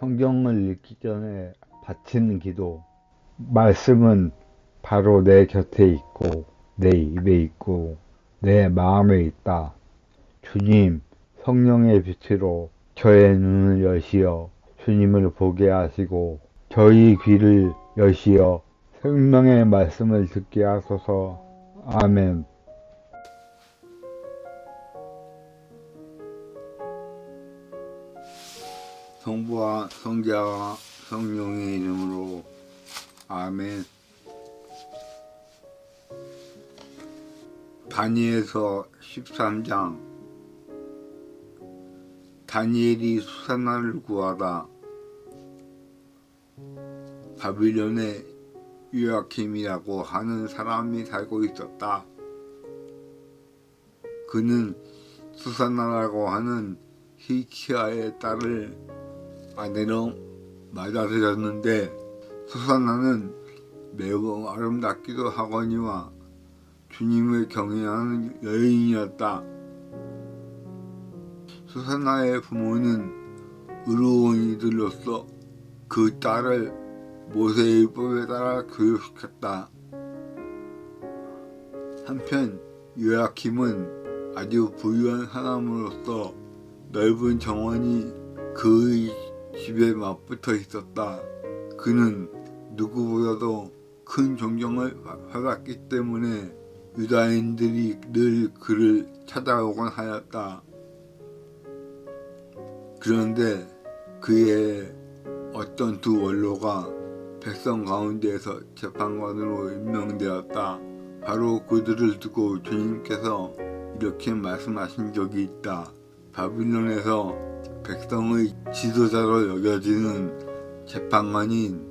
성경을 읽기 전에 바치는 기도. 말씀은 바로 내 곁에 있고, 내 입에 있고, 내 마음에 있다. 주님, 성령의 빛으로 저의 눈을 여시어 주님을 보게 하시고, 저희 귀를 여시어 생명의 말씀을 듣게 하소서. 아멘. 성부와 성자와 성령의 이름으로 아멘. 다니엘서 13장. 다니엘이 수산나를 구하다. 바빌론에 요야킴이라고 하는 사람이 살고 있었다. 그는 수산나라고 하는 히키야의 딸을 아내로 맞아들였는데, 수산나는 매우 아름답기도 하거니와 주님을 경외하는 여인이었다. 수산나의 부모는 의로운 이들로서 그 딸을 모세의 법에 따라 교육시켰다. 한편 요야킴은 아주 부유한 사람으로서 넓은 정원이 그의 집에 맞붙어 있었다. 그는 누구보다도 큰 존경을 받았기 때문에 유다인들이 늘 그를 찾아오곤 하였다. 그런데 그의 어떤 두 원로가 백성 가운데에서 재판관으로 임명되었다. 바로 그들을 두고 주님께서 이렇게 말씀하신 적이 있다. 바빌론에서 백성의 지도자로 여겨지는 재판관인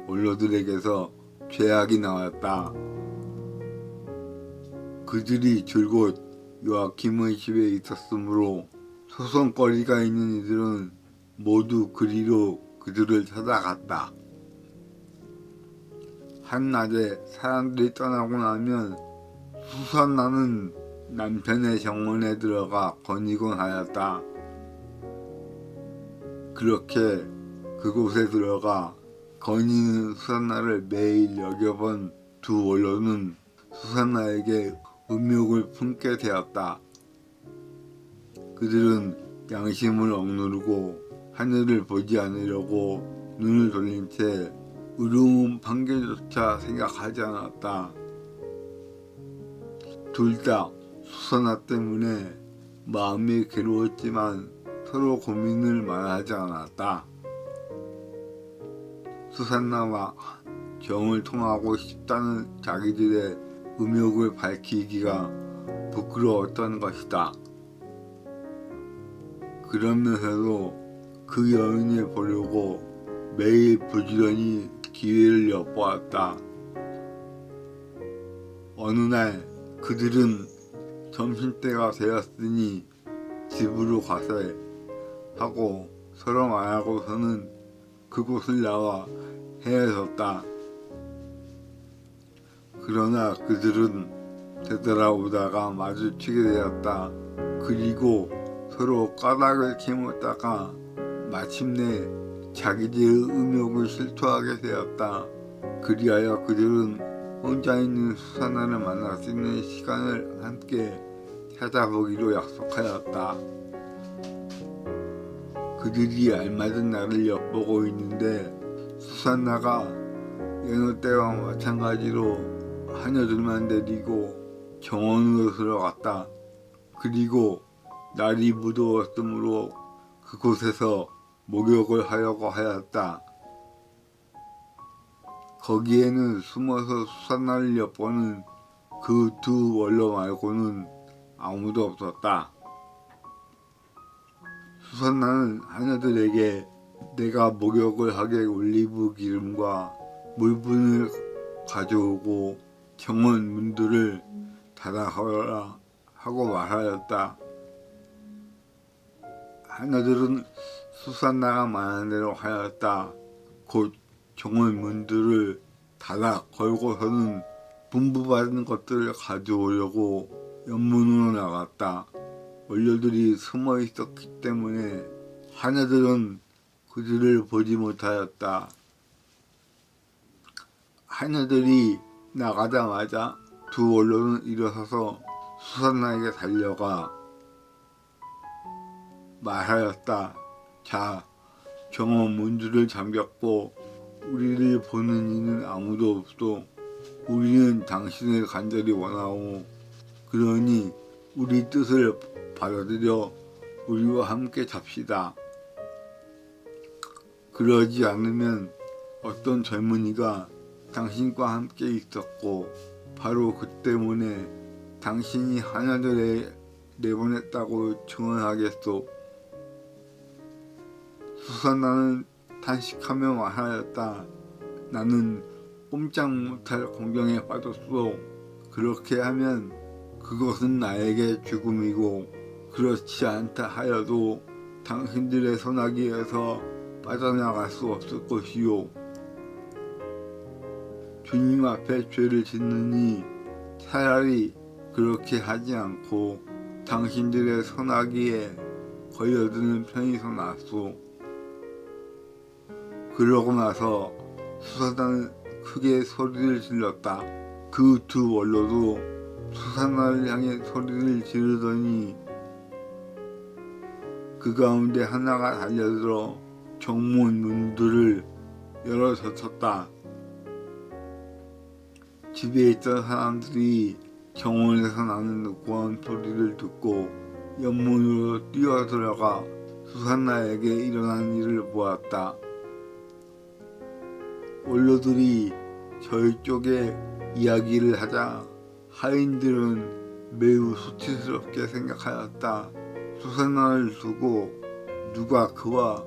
원로들에게서 죄악이 나왔다. 그들이 줄곧 요아킴의 집에 있었으므로 소송거리가 있는 이들은 모두 그리로 그들을 찾아갔다. 한낮에 사람들이 떠나고 나면 수산나는 남편의 정원에 들어가 거니곤 하였다. 그렇게 그곳에 들어가 거니는 수산나를 매일 여겨본 두 원로는 수산나에게 음욕을 품게 되었다. 그들은 양심을 억누르고 하늘을 보지 않으려고 눈을 돌린 채 의로운 판결조차 생각하지 않았다. 둘 다 수산나 때문에 마음이 괴로웠지만 서로 고민을 말하지 않았다. 수산나와 정을 통하고 싶다는 자기들의 음욕을 밝히기가 부끄러웠던 것이다. 그러면서도 그 여인을 보려고 매일 부지런히 기회를 엿보았다. 어느 날 그들은 점심때가 되었으니 집으로 가세 하고 서로 말하고서는 그곳을 나와 헤어졌다. 그러나 그들은 되돌아오다가 마주치게 되었다. 그리고 서로 까닭을 캐묻다가 마침내 자기들의 음욕을 실토하게 되었다. 그리하여 그들은 혼자 있는 수산나를 만날 수 있는 시간을 함께 찾아보기로 약속하였다. 그들이 알맞은 날을 엿보고 있는데 수산나가 여느 때와 마찬가지로 하녀들만 데리고 정원으로 들어갔다. 그리고 날이 무더웠으므로 그곳에서 목욕을 하려고 하였다. 거기에는 숨어서 수산나를 엿보는 그 두 원로 말고는 아무도 없었다. 수산나는 하녀들에게 내가 목욕을 하게 올리브 기름과 물분을 가져오고 정원 문들을 닫아하라 하고 말하였다. 하녀들은 수산나가 말한 대로 하였다. 곧 정원 문들을 닫아 걸고서는 분부받은 것들을 가져오려고 연문으로 나갔다. 원료들이 숨어 있었기 때문에 하녀들은 그들을 보지 못하였다. 하녀들이 나가자마자 두 원로는 일어서서 수산나에게 달려가 말하였다. 자, 정원 문들을 잠겼고 우리를 보는 이는 아무도 없소. 우리는 당신을 간절히 원하오. 그러니 우리 뜻을 받아들여 우리와 함께 잡시다. 그러지 않으면 어떤 젊은이가 당신과 함께 있었고 바로 그 때문에 당신이 하녀들에 내보냈다고 증언하겠소. 수산나는 탄식하며 말하였다. 나는 꼼짝 못할 공경에 빠졌소. 그렇게 하면 그것은 나에게 죽음이고 그렇지 않다 하여도 당신들의 소나기에서 빠져나갈 수 없을 것이요. 주님 앞에 죄를 짓느니 차라리 그렇게 하지 않고 당신들의 소나기에 걸려드는 편이 더 낫소. 그러고 나서 수산나는 크게 소리를 질렀다. 그 두 원로도 수산나를 향해 소리를 지르더니 그 가운데 하나가 달려들어 정문 문들을 열어 젖혔다. 집에 있던 사람들이 정원에서 나는 고함 소리를 듣고 연문으로 뛰어들어가 수산나에게 일어난 일을 보았다. 원로들이 저희 쪽에 이야기를 하자 하인들은 매우 수치스럽게 생각하였다. 수산나를 두고 누가 그와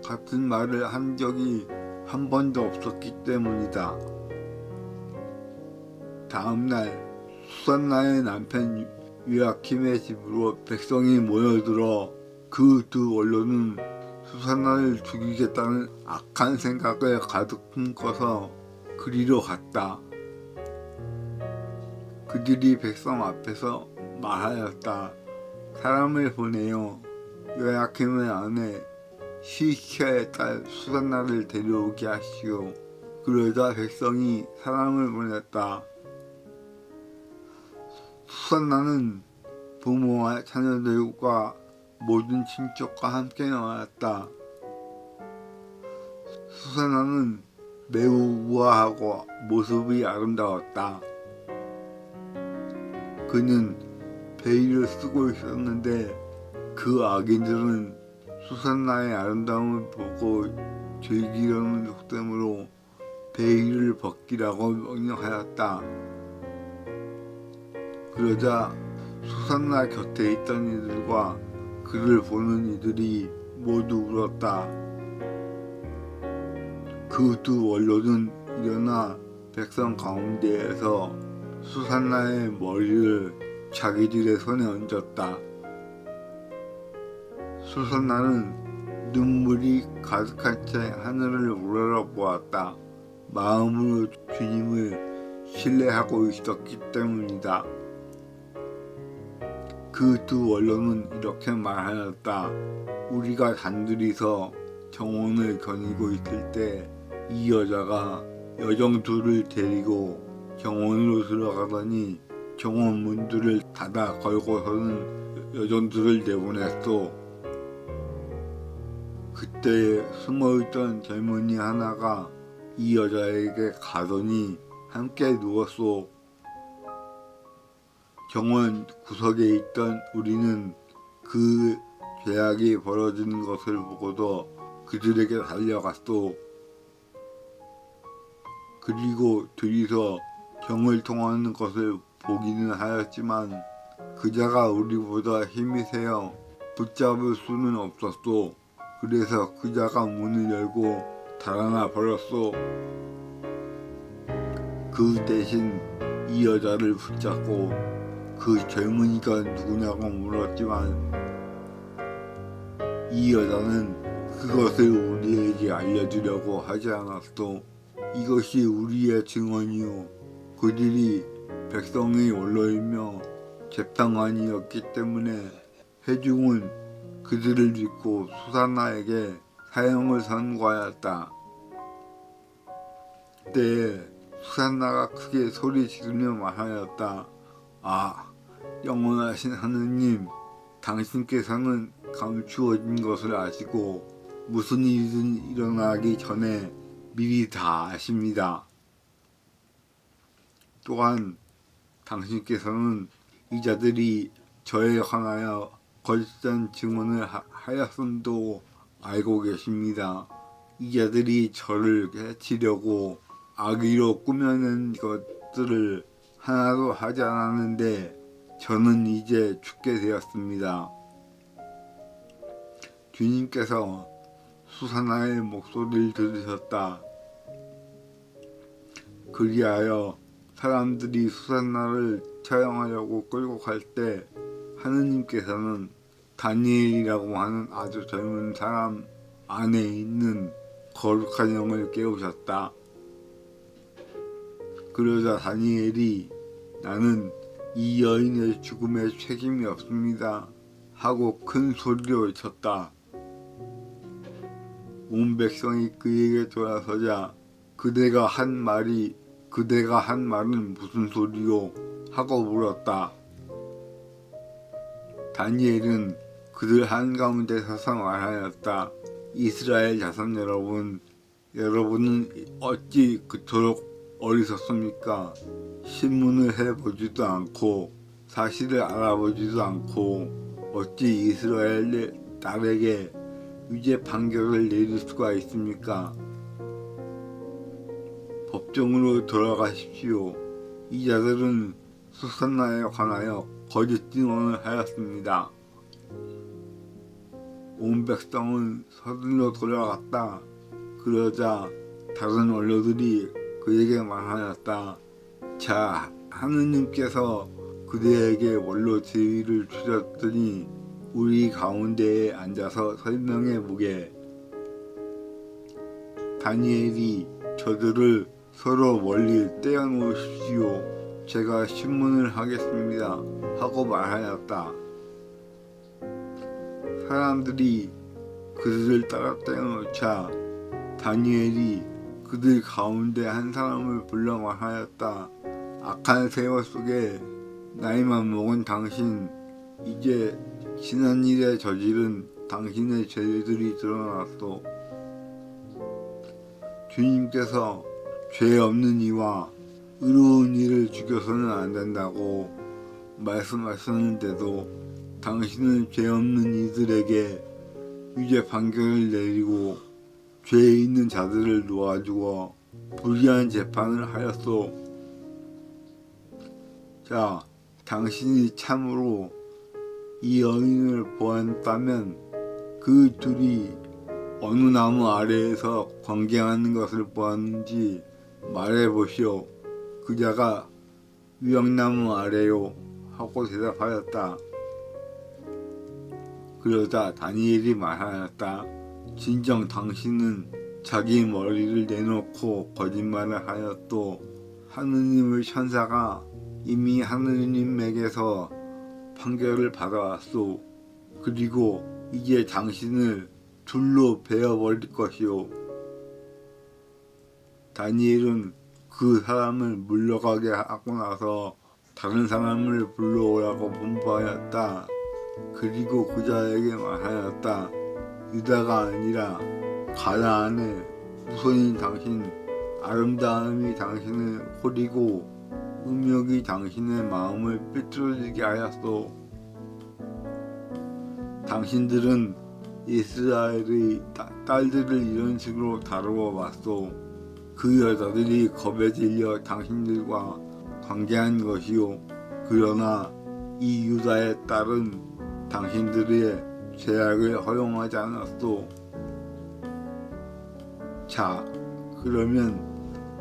같은 말을 한 적이 한 번도 없었기 때문이다. 다음날 수산나의 남편 요아킴의 집으로 백성이 모여들어 그 두 원로는 수산나를 죽이겠다는 악한 생각을 가득 품고서 그리로 갔다. 그들이 백성 앞에서 말하였다. 사람을 보내어 요아킴의 아내 시키야의 딸 수산나를 데려오게 하시오. 그러자 백성이 사람을 보냈다. 수산나는 부모와 자녀들과 모든 친척과 함께 나왔다. 수산나는 매우 우아하고 모습이 아름다웠다. 그는 베일을 쓰고 있었는데 그 악인들은 수산나의 아름다움을 보고 즐기려는 속셈으로 베일을 벗기라고 명령하였다. 그러자 수산나 곁에 있던 이들과 그를 보는 이들이 모두 울었다. 그 두 원로는 일어나 백성 가운데에서 수산나의 머리를 자기들의 손에 얹었다. 수산나는 눈물이 가득한 채 하늘을 우러러보았다. 마음으로 주님을 신뢰하고 있었기 때문이다. 그 두 원로는 이렇게 말하였다. 우리가 단둘이서 정원을 거니고 있을 때 이 여자가 여정 둘을 데리고 정원으로 들어가더니 정원 문들을 닫아 걸고서는 여정들을 내보냈소. 그때 숨어있던 젊은이 하나가 이 여자에게 가더니 함께 누웠소. 정원 구석에 있던 우리는 그 죄악이 벌어지는 것을 보고도 그들에게 달려갔소. 그리고 둘이서 정을 통하는 것을 보기는 하였지만 그자가 우리보다 힘이 세어 붙잡을 수는 없었소. 그래서 그자가 문을 열고 달아나 버렸소. 그 대신 이 여자를 붙잡고 그 젊은이가 누구냐고 물었지만 이 여자는 그것을 우리에게 알려주려고 하지 않았소. 이것이 우리의 증언이요. 그들이 백성의 원로이며 재판관이었기 때문에 회중은 그들을 믿고 수산나에게 사형을 선고하였다. 그때 수산나가 크게 소리 지르며 말하였다. 아, 영원하신 하느님, 당신께서는 감추어진 것을 아시고 무슨 일이든 일어나기 전에 미리 다 아십니다. 또한 당신께서는 이 자들이 저에 관하여 거짓된 증언을 하였음도 알고 계십니다. 이 자들이 저를 해치려고 악의로 꾸며낸 것들을 하나도 하지 않았는데 저는 이제 죽게 되었습니다. 주님께서 수산나의 목소리를 들으셨다. 그리하여 사람들이 수산나를 처형하려고 끌고 갈 때 하느님께서는 다니엘이라고 하는 아주 젊은 사람 안에 있는 거룩한 영을 깨우셨다. 그러자 다니엘이 나는 이 여인의 죽음에 책임이 없습니다 하고 큰 소리로 외쳤다. 온 백성이 그에게 돌아서자 그대가 한 말은 무슨 소리요? 하고 물었다. 다니엘은 그들 한가운데 서서 말하였다. 이스라엘 자손 여러분, 여러분은 어찌 그토록 어리석습니까? 신문을 해보지도 않고 사실을 알아보지도 않고 어찌 이스라엘 딸에게 유죄 판결을 내릴 수가 있습니까? 법정으로 돌아가십시오. 이 자들은 수산나에 관하여 거짓 증언을 하였습니다. 온 백성은 서둘러 돌아갔다. 그러자 다른 원로들이 그에게 말하였다. 자, 하느님께서 그대에게 원로 지위를 주셨더니 우리 가운데에 앉아서 설명해 보게. 다니엘이 저들을 서로 멀리 떼어놓으십시오. 제가 신문을 하겠습니다. 하고 말하였다. 사람들이 그들을 따라 떼어놓자 다니엘이 그들 가운데 한 사람을 불러 말하였다. 악한 세월 속에 나이만 먹은 당신, 이제 지난 일에 저지른 당신의 죄들이 드러났소. 주님께서 죄 없는 이와 의로운 이를 죽여서는 안 된다고 말씀하셨는데도 당신은 죄 없는 이들에게 유죄 판결을 내리고 죄에 있는 자들을 놓아주어 불의한 재판을 하였소. 자, 당신이 참으로 이 여인을 보았다면 그 둘이 어느 나무 아래에서 관계하는 것을 보았는지 말해보시오. 그자가 유황나무 아래요 하고 대답하였다. 그러자 다니엘이 말하였다. 진정 당신은 자기 머리를 내놓고 거짓말을 하였도 하느님의 천사가 이미 하느님에게서 판결을 받아왔소. 그리고 이제 당신을 둘로 베어버릴 것이오. 다니엘은 그 사람을 물러가게 하고 나서 다른 사람을 불러오라고 분부하였다. 그리고 그자에게 말하였다. 유다가 아니라 가나안의 후손인 당신, 아름다움이 당신을 호리고 음욕이 당신의 마음을 삐뚤어지게 하였소. 당신들은 이스라엘의 딸들을 이런 식으로 다루어 왔소. 그 여자들이 겁에 질려 당신들과 관계한 것이요. 그러나 이 유다의 딸은 당신들의 죄악을 허용하지 않았소. 자, 그러면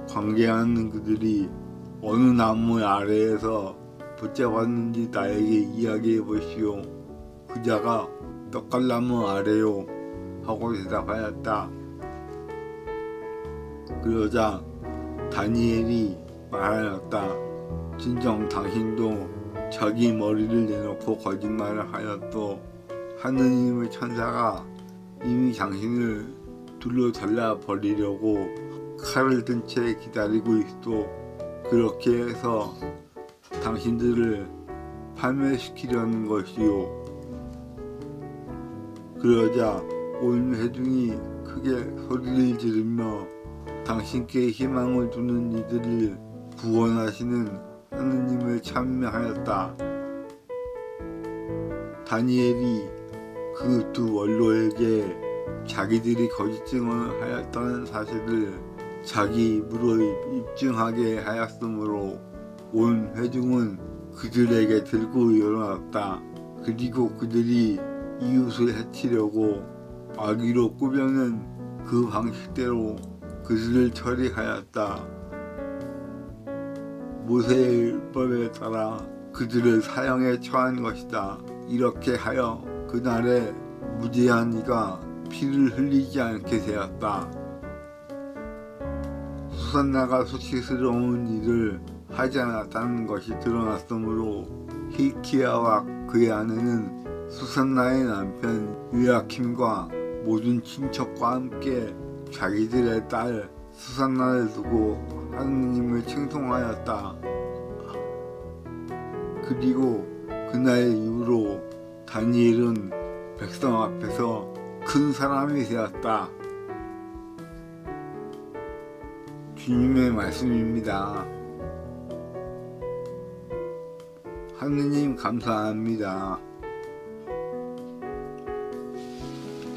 관계하는 그들이 어느 나무 아래에서 붙잡았는지 나에게 이야기해 보시오. 그자가 떡갈나무 아래요 하고 대답하였다. 그러자 다니엘이 말하였다. 진정 당신도 자기 머리를 내놓고 거짓말을 하였도 하느님의 천사가 이미 당신을 둘러 잘라 버리려고 칼을 든 채 기다리고 있어. 그렇게 해서 당신들을 파멸시키려는 것이요. 그러자 온 회중이 크게 소리를 지르며 당신께 희망을 두는 이들을 구원하시는 하느님을 찬미하였다. 다니엘이 그 두 원로에게 자기들이 거짓 증언을 하였다는 사실을 자기 입으로 입증하게 하였으므로 온 회중은 그들에게 들고 일어났다. 그리고 그들이 이웃을 해치려고 악의로 꾸며낸 그 방식대로 그들을 처리하였다. 모세의 율법에 따라 그들을 사형에 처한 것이다. 이렇게 하여 그날에 무죄한 이가 피를 흘리지 않게 되었다. 수산나가 수치스러운 일을 하지 않았다는 것이 드러났으므로 hilki야와 그의 아내는 수산나의 남편 요야킴과 모든 친척과 함께 자기들의 딸 수산나를 두고 하느님을 칭송하였다. 그리고 그날 이후로 다니엘은 백성 앞에서 큰 사람이 되었다. 주님의 말씀입니다. 하느님 감사합니다.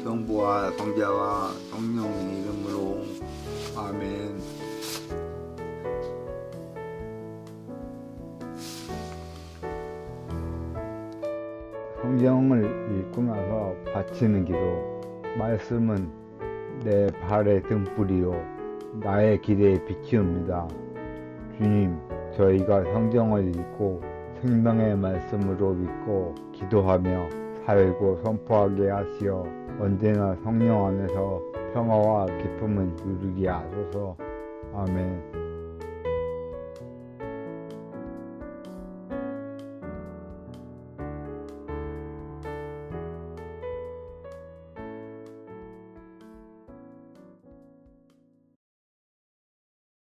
성부와 성자와 성령의 이름으로 아멘. 성경을 읽고 나서 바치는 기도. 말씀은 내 발의 등불이요 나의 길의 빛이옵니다. 주님, 저희가 성경을 읽고 생명의 말씀으로 믿고 기도하며 살고 선포하게 하시어 언제나 성령 안에서 평화와 기쁨을 누리게 하소서. 아멘.